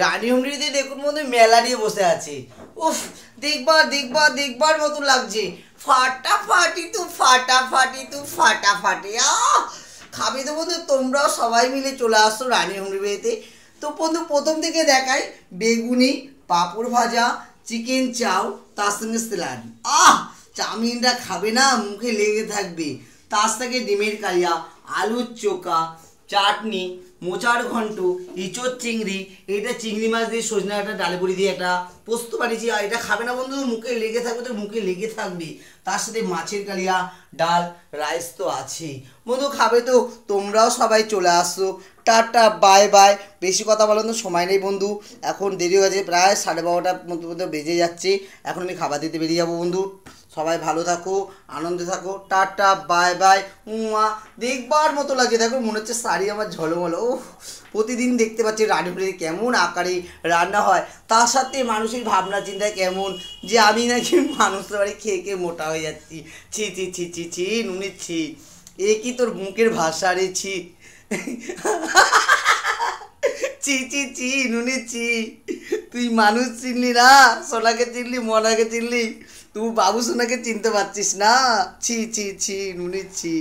রানী হুমড়িতে দেখুন মধ্যে মেলা নিয়ে বসে আছে। উফ, দেখবার মতো লাগছে। ফাটাফাটি খাবে তো বন্ধু, তোমরাও সবাই মিলে চলে আসছো রানী হুমড়িতে। তো বন্ধু প্রথম থেকে দেখাই, বেগুনি, পাঁপড় ভাজা, চিকেন চাও, তার সঙ্গে স্যালাড। চাউমিনটা খাবে না, মুখে লেগে থাকবে। তার সঙ্গে ডিমের কালিয়া, আলুর চোখা, চাটনি, মোচার ঘন্ট, ইঁচড় চিংড়ি, এটা চিংড়ি মাছ দিয়ে সজনে একটা ডালে বড়ি দিয়ে একটা পোস্ত বানিয়েছি। আর এটা খাবে না বন্ধু, মুখে লেগে থাকবে, তো মুখে লেগে থাকবে। তার সাথে মাছের কালিয়া, ডাল, রাইস তো আছেই। বন্ধু খাবে তো তোমরাও সবাই চলে আসছো। Tata, bye bye. বেশি কথা বলার তো সময় নেই বন্ধু, এখন দেরি হয়ে গেছে, প্রায় 12:30টার মধ্যে বেজে যাচ্ছে। এখন আমি খাবার দিতে বেরিয়ে যাবো বন্ধু। সবাই ভালো থাকো, আনন্দে থাকো। Tata, bye bye. দেখবার মতো লাগে, দেখো মনে হচ্ছে শাড়ি আমার ঝলমলো। ও, প্রতিদিন দেখতে পাচ্ছি রান্নাঘরে কেমন আকারে রান্না হয়, তার সাথে মানুষের ভাবনা চিন্তা কেমন, যে আমি নাকি মানুষের বাড়ি খেয়ে খেয়ে মোটা হয়ে যাচ্ছি। ছি ছি ছি ছি ছি, নুনি ছি। এ কি তোর মুখের ভাষা রে, ছি। ছি ছি ছি, নুনি ছি। তুই মানুষ চিনলি না, সোনাকে চিনলি, মনাকে চিনলি, তুই বাবু সোনাকে চিনতে পারছিস না। ছি ছি ছি, নুনি ছি।